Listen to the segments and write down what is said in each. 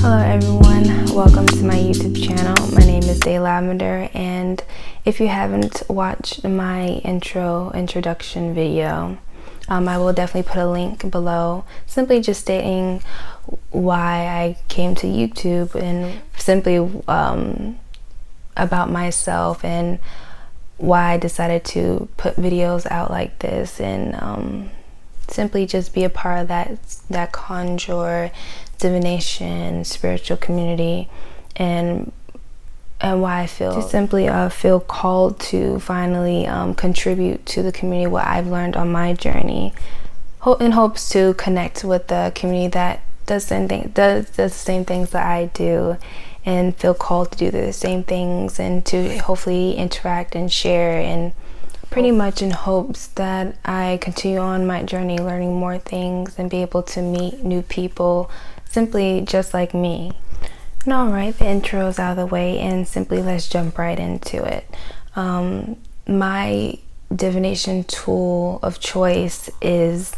Hello everyone, welcome to my YouTube channel. My name is Day Lavender, and if you haven't watched my introduction video, I will definitely put a link below, simply just stating why I came to YouTube and simply about myself and why I decided to put videos out like this, and simply just be a part of that conjure, divination, spiritual community, and why I feel feel called to finally contribute to the community what I've learned on my journey, in hopes to connect with the community that does the same things that I do, and feel called to do the same things, and to hopefully interact and share, and pretty much in hopes that I continue on my journey, learning more things and be able to meet new people simply just like me. And alright, the intro's out of the way, and simply let's jump right into it. My divination tool of choice is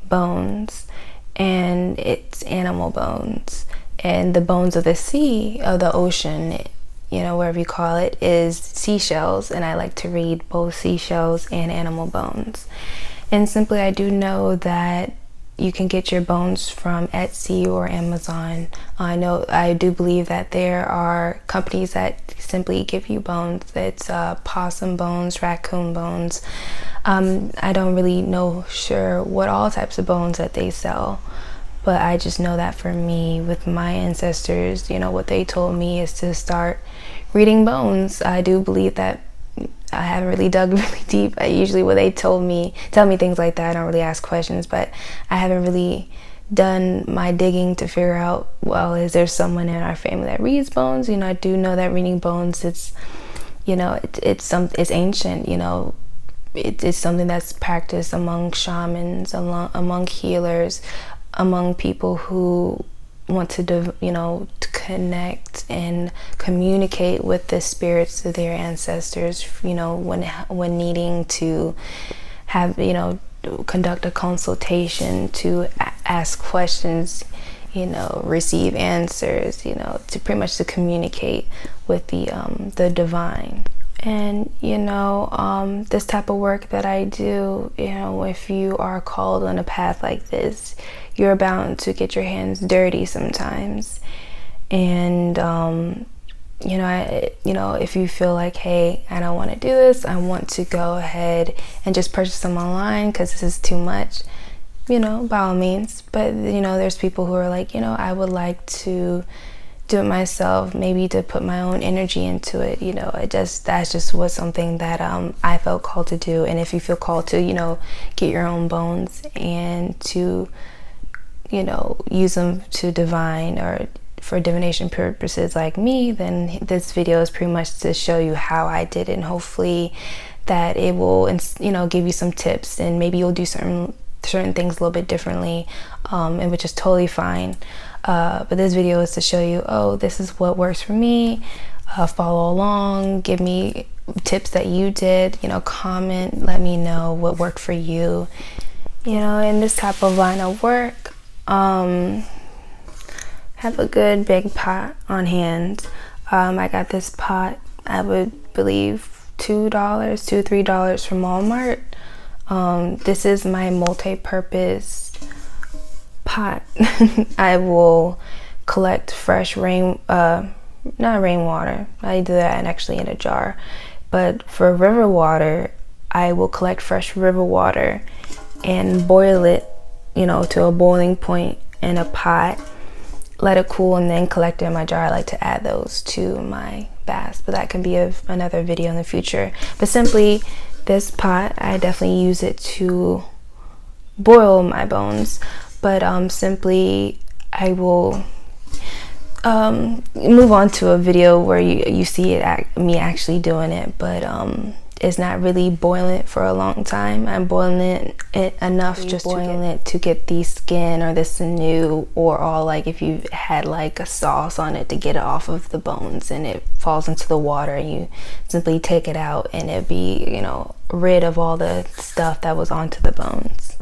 bones, and it's animal bones, and the bones of the sea, of the ocean, wherever you call it, is seashells, and I like to read both seashells and animal bones. And simply, I do know that you can get your bones from Etsy or Amazon. I do believe that there are companies that simply give you bones. It's possum bones, raccoon bones. I don't really know sure what all types of bones that they sell, but I just know that for me, with my ancestors, what they told me is to start reading bones. I do believe that. I haven't really dug really deep. Usually when they tell me things like that, I don't really ask questions, but I haven't really done my digging to figure out, well, is there someone in our family that reads bones? I do know that reading bones, it's ancient, it's something that's practiced among shamans, among healers, among people who want to connect and communicate with the spirits of their ancestors, when needing to have, conduct a consultation, to ask questions, receive answers, to pretty much to communicate with the divine. And this type of work that I do, if you are called on a path like this, you're bound to get your hands dirty sometimes. And if you feel like, hey, I don't want to do this, I want to go ahead and just purchase them online because this is too much, by all means. But there's people who are like, I would like to do it myself, maybe to put my own energy into it. That's just was something that I felt called to do. And if you feel called to get your own bones and to use them to divine or for divination purposes like me, then this video is pretty much to show you how I did it, and hopefully that it will give you some tips, and maybe you'll do certain things a little bit differently, and which is totally fine. But this video is to show you, this is what works for me. Follow along, give me tips that you did, comment, let me know what worked for you. In this type of line of work, have a good big pot on hand. I got this pot, I would believe $2-3 from Walmart. This is my multi-purpose pot. I will collect fresh not rainwater, I do that actually in a jar, but for river water, I will collect fresh river water and boil it to a boiling point in a pot, let it cool, and then collect it in my jar. I like to add those to my baths, but that can be another video in the future. But simply, this pot, I definitely use it to boil my bones. But simply, I will move on to a video where you see me actually doing it, but it's not really boiling it for a long time. I'm boiling it enough, just boiling it to get the skin or the sinew, or all, like if you had like a sauce on it, to get it off of the bones, and it falls into the water, and you simply take it out, and it be rid of all the stuff that was onto the bones.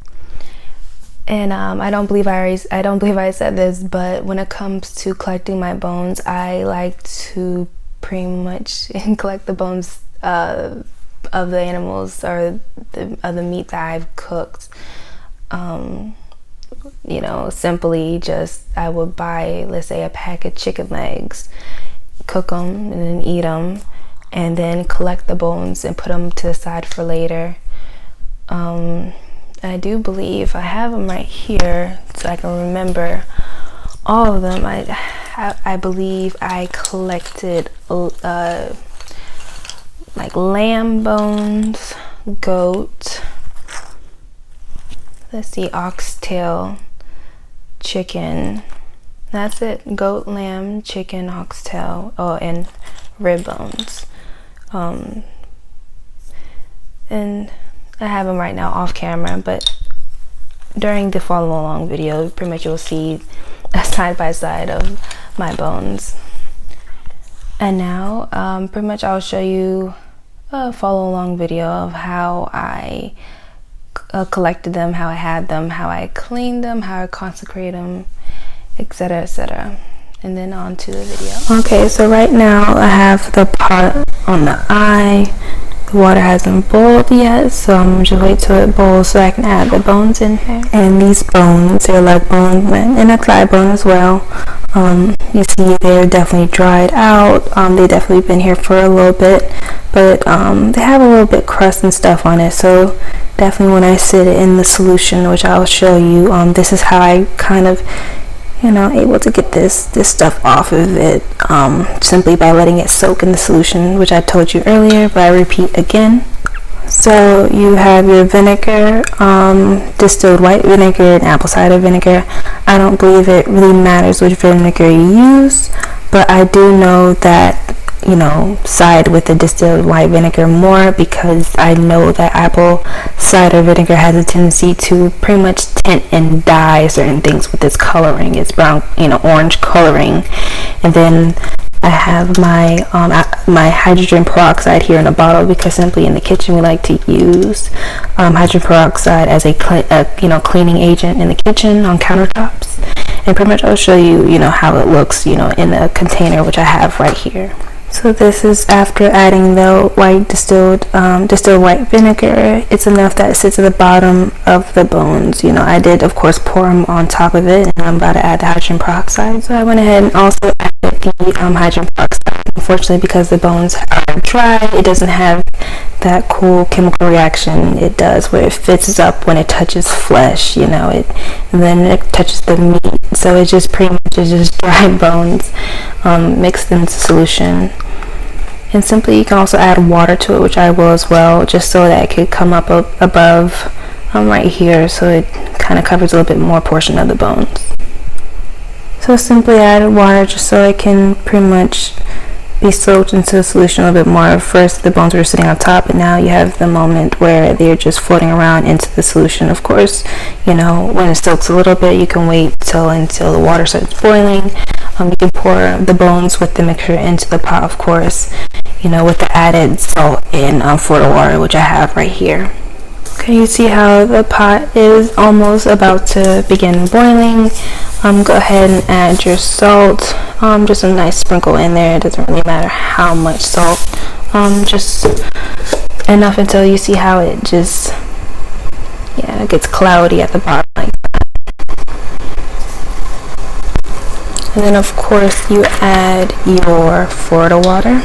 And I don't believe I said this, but when it comes to collecting my bones, I like to pretty much collect the bones of the animals or of the meat that I've cooked. You know, simply just I would buy, let's say, a pack of chicken legs, cook them and then eat them, and then collect the bones and put them to the side for later. I do believe I have them right here so I can remember all of them. I believe I collected like lamb bones, goat, let's see, oxtail, chicken. That's it. Goat, lamb, chicken, oxtail, and rib bones. And I have them right now off camera, but during the follow along video, pretty much you'll see a side by side of my bones. And now, pretty much I'll show you a follow along video of how I collected them, how I had them, how I cleaned them, how I consecrate them, etc., etc. And then on to the video. Okay, so right now I have the pot on the eye. The water hasn't boiled yet, so I'm just wait till it boils so I can add the bones in there. And these bones, they're leg bone and a thigh bone as well. You see they're definitely dried out. They definitely been here for a little bit, but they have a little bit crust and stuff on it, so definitely when I sit it in the solution, which I'll show you, this is how I kind of, you know, able to get this stuff off of it, simply by letting it soak in the solution, which I told you earlier, but I repeat again. So you have your vinegar, distilled white vinegar and apple cider vinegar. I don't believe it really matters which vinegar you use, but I do know that, you know, side with the distilled white vinegar more, because I know that apple cider vinegar has a tendency to pretty much tint and dye certain things with its coloring, its brown, you know, orange coloring. And then I have my my hydrogen peroxide here in a bottle, because simply in the kitchen we like to use hydrogen peroxide as a cleaning agent in the kitchen on countertops. And pretty much I'll show you, you know, how it looks, you know, in a container, which I have right here. So this is after adding the white distilled white vinegar. It's enough that it sits at the bottom of the bones. You know, I did of course pour them on top of it, and I'm about to add the hydrogen peroxide. So I went ahead and also added the hydrogen peroxide. Unfortunately, because the bones are dry, it doesn't have that cool chemical reaction it does where it fizzes up when it touches flesh, you know, and then it touches the meat. So it just pretty much is just dry bones mixed into solution. And simply you can also add water to it, which I will as well, just so that it could come up above right here, so it kind of covers a little bit more portion of the bones. So simply add water just so it can pretty much be soaked into the solution a little bit more. First the bones were sitting on top, and now you have the moment where they're just floating around into the solution. Of course, you know, when it soaks a little bit, you can wait until the water starts boiling. You can pour the bones with the mixture into the pot, of course, you know, with the added salt in Florida water, which I have right here. Okay, you see how the pot is almost about to begin boiling. Go ahead and add your salt, just a nice sprinkle in there. It doesn't really matter how much salt, just enough until you see how it just, yeah, it gets cloudy at the bottom like that. And then of course you add your Florida water.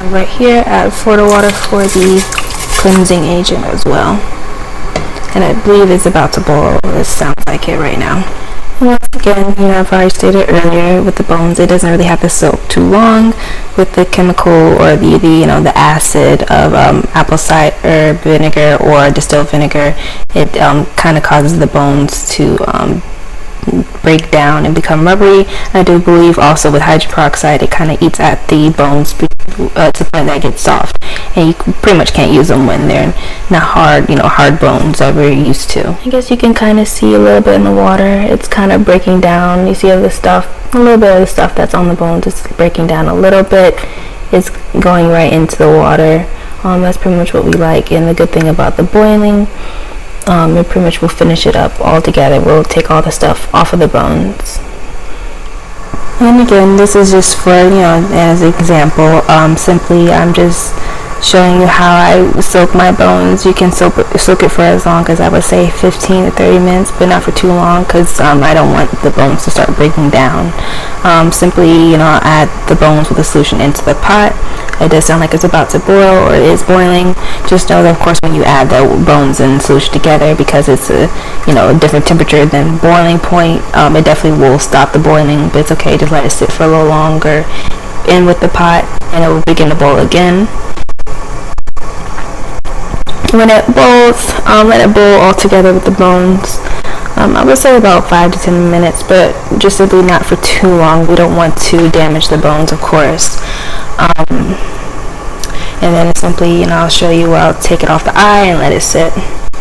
Right here, add Florida water for the cleansing agent as well. And I believe it's about to boil. It sounds like it right now. And once again, you know, I've already stated earlier, with the bones, it doesn't really have to soak too long. With the chemical or the you know, the acid of apple cider vinegar or distilled vinegar, it kind of causes the bones to break down and become rubbery. I do believe also with hydrogen peroxide, it kind of eats at the bones to the point that it gets soft, and you pretty much can't use them when they're not hard, you know, hard bones that we're used to. I guess you can kind of see a little bit in the water. It's kind of breaking down. You see all the stuff, a little bit of the stuff that's on the bones. It's breaking down a little bit. It's going right into the water. That's pretty much what we like, and the good thing about the boiling. it pretty much will finish it up all together. We'll take all the stuff off of the bones. And again, this is just for, as an example. Simply, I'm just showing you how I soak my bones. You can soak it for as long as, I would say, 15 to 30 minutes, but not for too long, because I don't want the bones to start breaking down. Simply, add the bones with the solution into the pot. It does sound like it's about to boil, or it is boiling. Just know that, of course, when you add the bones and solution together, because it's a different temperature than boiling point, it definitely will stop the boiling, but it's okay. Just let it sit for a little longer in with the pot, and it will begin to boil again. When it boils, let it boil all together with the bones. I would say about 5 to 10 minutes, but just simply not for too long. We don't want to damage the bones, of course. And then simply, I'll show you where I'll take it off the eye and let it sit.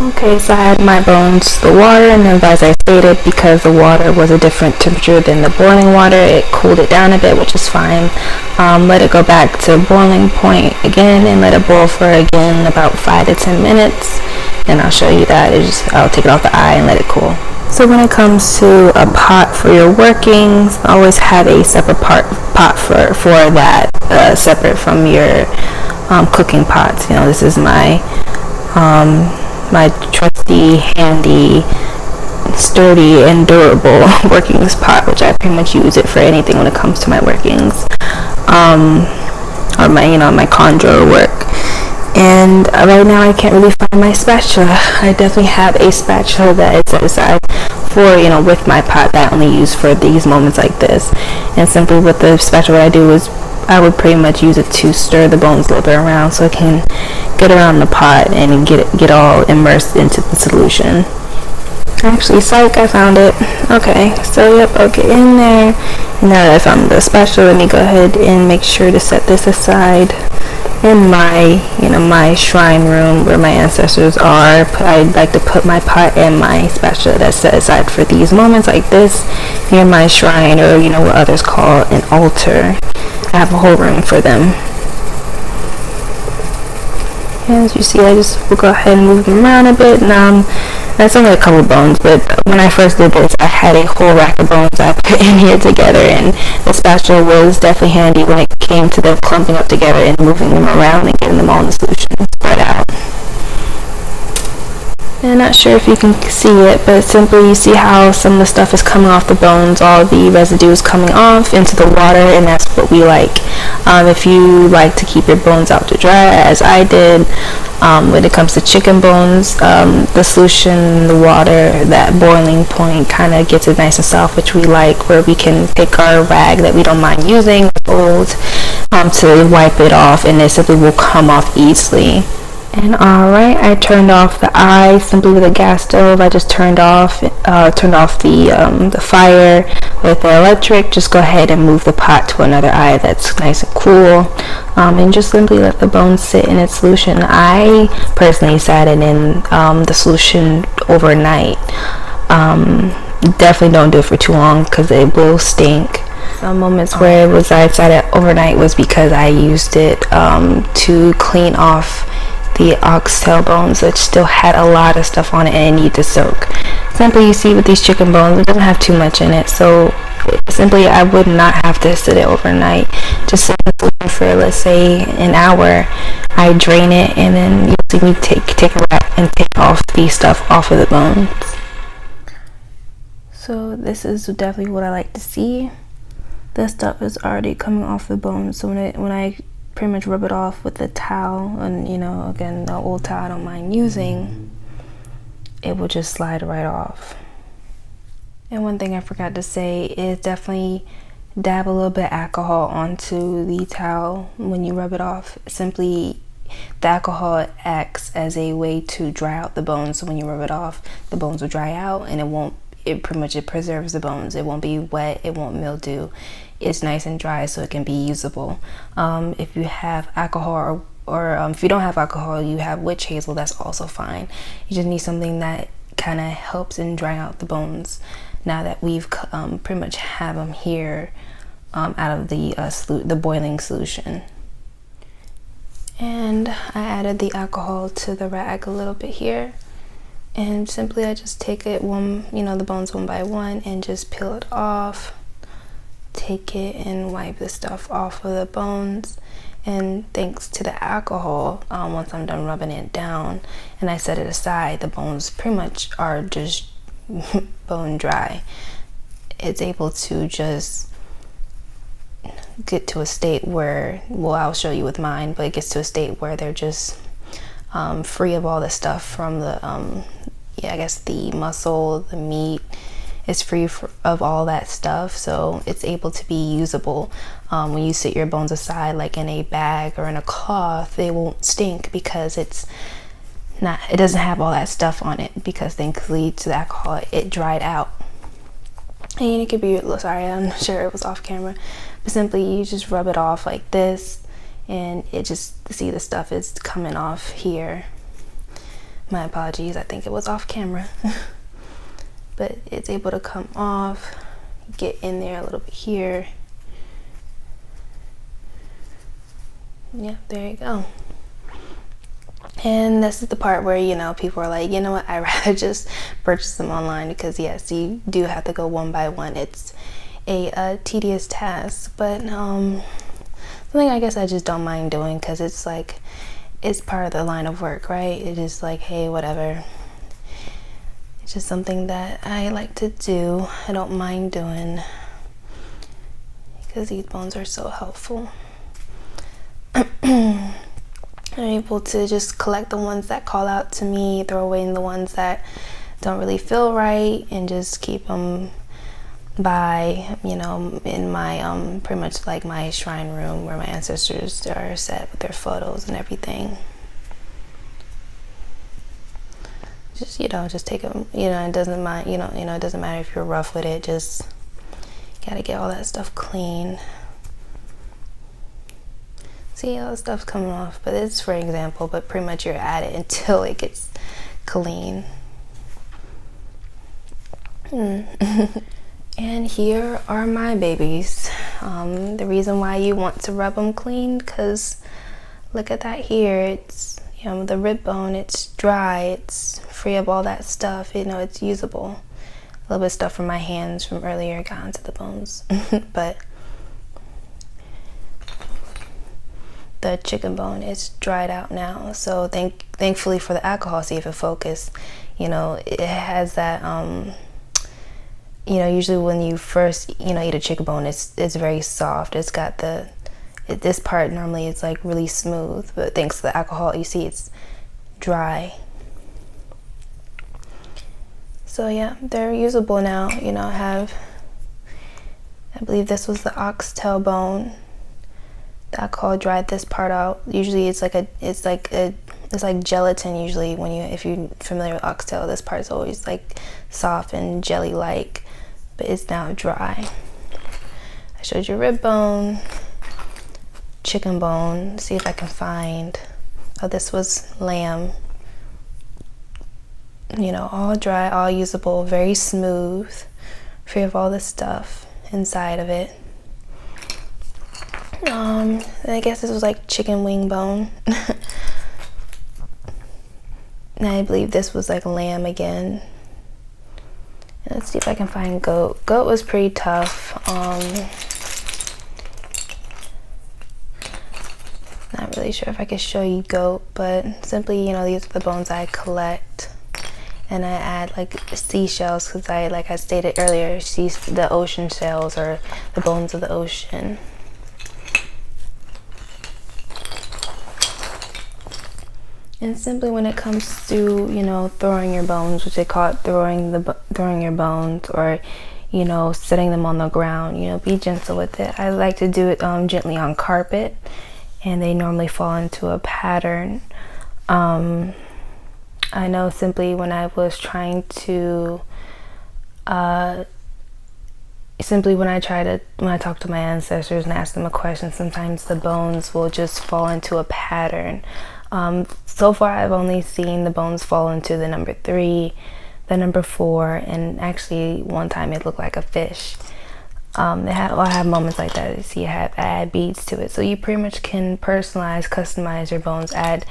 Okay, so I had my bones, the water, and then as I stated, because the water was a different temperature than the boiling water, it cooled it down a bit, which is fine. Let it go back to boiling point again, and let it boil for again about 5 to 10 minutes. And I'll show you that. I'll take it off the eye and let it cool. So when it comes to a pot for your workings, always have a separate pot for that, separate from your cooking pots. This is my my trusty, handy, sturdy, and durable workings pot, which I pretty much use it for anything when it comes to my workings, or my conjure work. And right now I can't really find my spatula. I definitely have a spatula that is set aside for, with my pot, that I only use for these moments like this. And simply with the spatula, what I do is I would pretty much use it to stir the bones a little bit around, so it can get around the pot and get all immersed into the solution. Actually, psych, I found it. Okay, so yep, I'll get in there. Now that I found the spatula, let me go ahead and make sure to set this aside in my, my shrine room where my ancestors are. I like to put my pot and my spatula that's set aside for these moments like this near my shrine, or what others call an altar. I have a whole room for them. And as you see, I just will go ahead and move them around a bit. Now, that's only a couple bones, but when I first did this, I had a whole rack of bones I put in here together, and the spatula was definitely handy when it came to them clumping up together and moving them around and getting them all in the solution spread out. And I'm not sure if you can see it, but simply you see how some of the stuff is coming off the bones, all the residue is coming off into the water, and that's what we like. If you like to keep your bones out to dry, as I did, when it comes to chicken bones, the solution, the water, that boiling point kind of gets it nice and soft, which we like, where we can take our rag that we don't mind using, old, to wipe it off, and it simply will come off easily. And alright, I turned off the eye simply with a gas stove. I just turned off the fire with the electric. Just go ahead and move the pot to another eye that's nice and cool, and just simply let the bones sit in its solution. I personally sat it in the solution overnight. Definitely don't do it for too long because it will stink. Some moments where I sat it overnight was because I used it to clean off the oxtail bones, which still had a lot of stuff on it and it needed to soak. Simply, you see with these chicken bones, it doesn't have too much in it, so simply I would not have to sit it overnight. Just sit it for, let's say, an hour. I drain it, and then you see me take a wrap and take off the stuff off of the bones. So this is definitely what I like to see. The stuff is already coming off the bones, so when I pretty much rub it off with a towel, and again, the old towel I don't mind using, it will just slide right off. And one thing I forgot to say is definitely dab a little bit of alcohol onto the towel when you rub it off. Simply, the alcohol acts as a way to dry out the bones, so when you rub it off, the bones will dry out, and it preserves the bones. It won't be wet, it won't mildew. It's nice and dry, so it can be usable. If you have alcohol, or if you don't have alcohol, you have witch hazel, that's also fine. You just need something that kind of helps in drying out the bones. Now that we've pretty much have them here out of the boiling solution. And I added the alcohol to the rag a little bit here. And simply I just take it the bones one by one and just peel it off. Take it and wipe the stuff off of the bones. And thanks to the alcohol, once I'm done rubbing it down and I set it aside, the bones pretty much are just bone dry. It's able to just get to a state where, well, I'll show you with mine, but it gets to a state where they're just free of all the stuff from the I guess the muscle, the meat is free of all that stuff, so it's able to be usable. When you sit your bones aside, like in a bag or in a cloth, they won't stink because it doesn't have all that stuff on it, because thankfully to the alcohol it dried out. And it could be, sorry, I'm sure it was off camera, but simply you just rub it off like this, and it just, see the stuff is coming off here. My apologies, I think it was off camera. But it's able to come off, get in there a little bit here. Yeah, there you go. And this is the part where, people are like, you know what, I'd rather just purchase them online, because yes, you do have to go one by one. It's a tedious task, but something I guess I just don't mind doing, because it's like, it's part of the line of work, right? It is like, hey, whatever. It's just something that I like to do. I don't mind doing, because these bones are so helpful. I'm able to just collect the ones that call out to me, throw away the ones that don't really feel right, and just keep them by, in my pretty much like my shrine room where my ancestors are set with their photos and everything. Just just take them, it doesn't mind, it doesn't matter if you're rough with it, just gotta get all that stuff clean. See, all the stuff's coming off, but it's for example, but pretty much you're at it until it gets clean. And here are my babies. The reason why you want to rub them clean, because look at that here, it's the rib bone, it's dry, it's free of all that stuff, it's usable. A little bit of stuff from my hands from earlier got into the bones. But the chicken bone is dried out now, so thankfully for the alcohol, see if it focus, it has that usually when you first eat a chicken bone, it's very soft. It's got this part normally is like really smooth, but thanks to the alcohol, you see it's dry. So yeah, they're usable now. I believe this was the oxtail bone. The alcohol dried this part out. Usually it's like gelatin. Usually if you're familiar with oxtail, this part is always like soft and jelly like, but it's now dry. I showed you rib bone, chicken bone. See if I can find, this was lamb. All dry, all usable, very smooth, free of all the stuff inside of it. I guess this was like chicken wing bone. And I believe this was like lamb again. Let's see if I can find goat. Goat was pretty tough. Not really sure if I could show you goat, but simply, these are the bones I collect. And I add like seashells, because like I stated earlier, the ocean shells, or the bones of the ocean. And simply when it comes to, throwing your bones, which they call it throwing your bones, or, setting them on the ground, be gentle with it. I like to do it gently on carpet, and they normally fall into a pattern. I know simply when I was trying to, when I talk to my ancestors and ask them a question, sometimes the bones will just fall into a pattern. So far I've only seen the bones fall into the number 3, the number 4, and actually one time it looked like a fish. I have moments like that. You see, I add beads to it, so you pretty much can personalize, customize your bones, add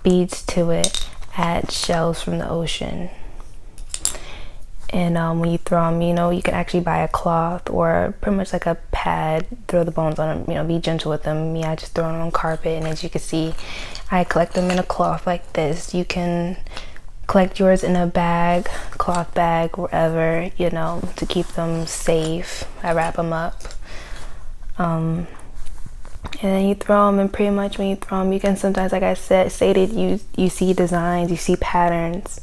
beads to it, add shells from the ocean. And when you throw them, you know, you can actually buy a cloth or pretty much like a pad, throw the bones on them, you know, be gentle with them. I just throw them on carpet, and as you can see, I collect them in a cloth like this. You can collect yours in a bag, cloth bag, wherever, you know, to keep them safe. I wrap them up. And then you throw them, and pretty much when you throw them, you can sometimes, like I stated, you see designs, you see patterns.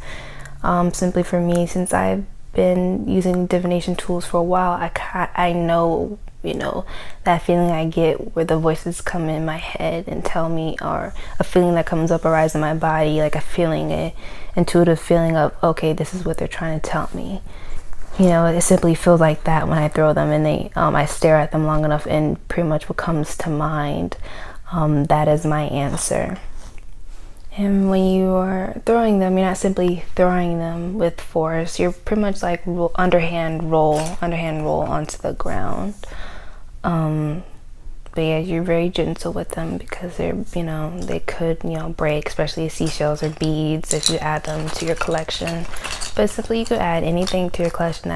Simply for me, since I've been using divination tools for a while, I know, you know, that feeling I get where the voices come in my head and tell me, or a feeling that comes up or rises in my body, like a feeling, a intuitive feeling of, okay, this is what they're trying to tell me. You know, it simply feels like that when I throw them, and I stare at them long enough, and pretty much what comes to mind, that is my answer. And when you are throwing them, you're not simply throwing them with force. You're pretty much like underhand roll onto the ground. But yeah, you're very gentle with them because they're, you know, they could, you know, break, especially seashells or beads if you add them to your collection. But simply, you could add anything to your collection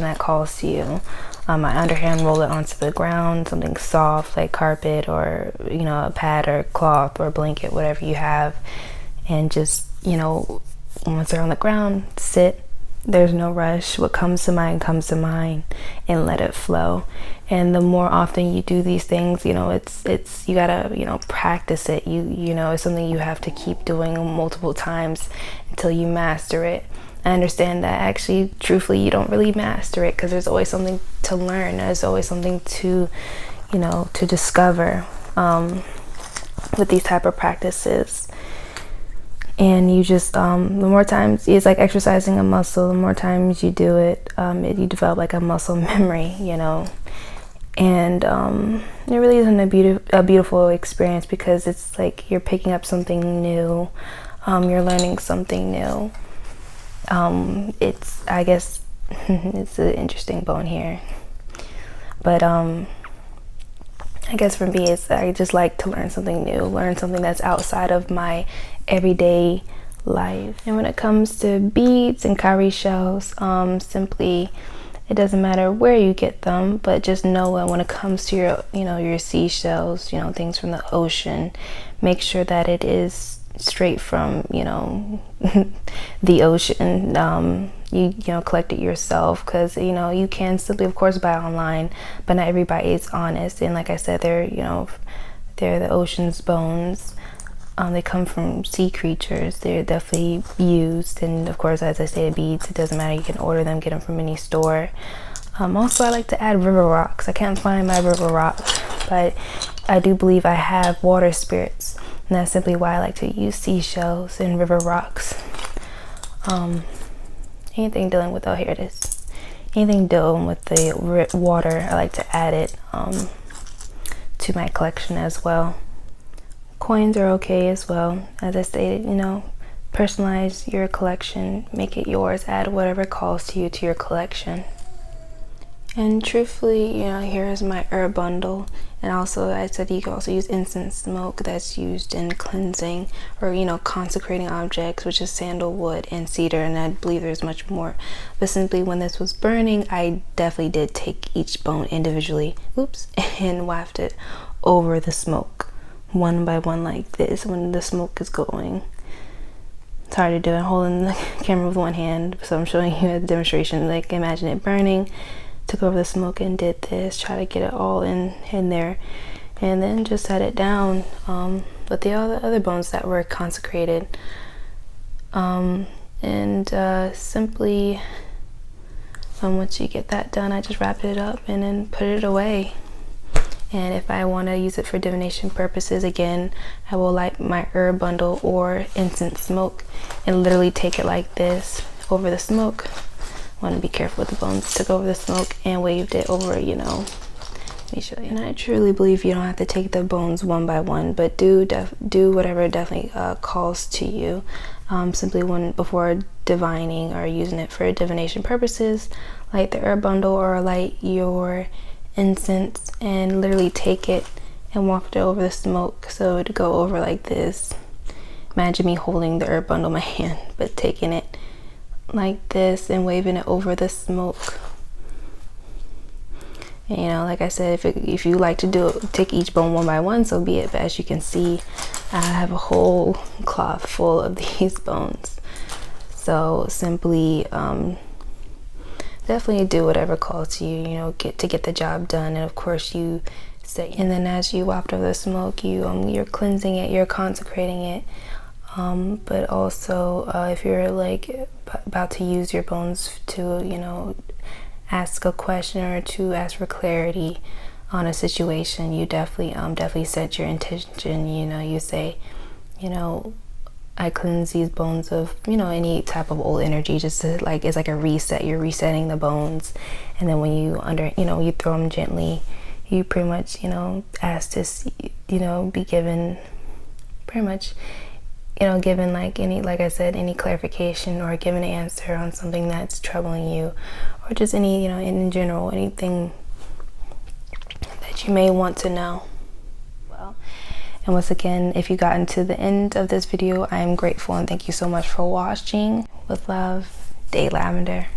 that calls to you. I underhand roll it onto the ground, something soft like carpet, or, you know, a pad or cloth or blanket, whatever you have, and just, you know, once they're on the ground, sit. There's no rush. What comes to mind comes to mind, and let it flow. And the more often you do these things, you know, it's you gotta, you know, practice it. You know, it's something you have to keep doing multiple times until you master it. I understand that actually, truthfully, you don't really master it, because there's always something to learn. There's always something to, you know, to discover with these type of practices. And you just, the more times, it's like exercising a muscle. The more times you do it, you develop like a muscle memory, you know. And it really isn't a beautiful experience, because it's like you're picking up something new. You're learning something new. It's, I guess, it's an interesting bone here. But I guess for me, it's, I just like to learn something new, learn something that's outside of my everyday life. And when it comes to beads and cowrie shells, simply, it doesn't matter where you get them, but just know that when it comes to your, you know, your seashells, you know, things from the ocean, make sure that it is straight from, you know, the ocean. You know, collect it yourself, because, you know, you can simply, of course, buy online, but not everybody is honest. And like I said, they're, you know, they're the ocean's bones. They come from sea creatures. They're definitely used. And of course, as I stated, beads, it doesn't matter. You can order them, get them from any store. Also, I like to add river rocks. I can't find my river rock, but I do believe I have water spirits. And that's simply why I like to use seashells and river rocks. Anything dealing with, oh, here it is. Anything dealing with the water, I like to add it to my collection as well. Coins are okay as well. As I stated, you know, personalize your collection, make it yours, add whatever calls to you to your collection. And truthfully, you know, here is my herb bundle. And also, I said you can also use incense smoke that's used in cleansing or, you know, consecrating objects, which is sandalwood and cedar, and I believe there's much more. But simply, when this was burning, I definitely did take each bone individually, and wafted it over the smoke, one by one, like this, when the smoke is going. It's hard to do. I'm holding the camera with one hand, so I'm showing you a demonstration. Like, imagine it burning. Took over the smoke and did this, try to get it all in there, and then just set it down. But the other bones that were consecrated, simply, once you get that done, I just wrap it up and then put it away. And if I want to use it for divination purposes, again, I will light my herb bundle or incense smoke and literally take it like this over the smoke. Want to be careful with the bones. Took over the smoke and waved it over, you know. Let me show you. And I truly believe you don't have to take the bones one by one, but do whatever definitely calls to you. Simply before divining or using it for divination purposes, light the herb bundle or light your incense and literally take it and waft it over the smoke, so it'd go over like this. Imagine me holding the herb bundle in my hand, but taking it like this and waving it over the smoke. And, you know, like I said, if you like to take each bone one by one, so be it. But as you can see, I have a whole cloth full of these bones. So simply definitely do whatever calls to you, you know, get the job done. And of course you say, and then as you waft over the smoke, you're cleansing it, you're consecrating it. But also if you're like about to use your bones to, you know, ask a question or to ask for clarity on a situation, you definitely set your intention. You know, you say, you know, I cleanse these bones of, you know, any type of old energy, just to, like, it's like a reset. You're resetting the bones, and then when you you throw them gently, you pretty much, you know, ask to, you know, be given pretty much, you know, given like I said, any clarification or given an answer on something that's troubling you, or just any, you know, in general, anything that you may want to know. Well, and once again, if you gotten to the end of this video, I am grateful and thank you so much for watching. With love, Day Lavender.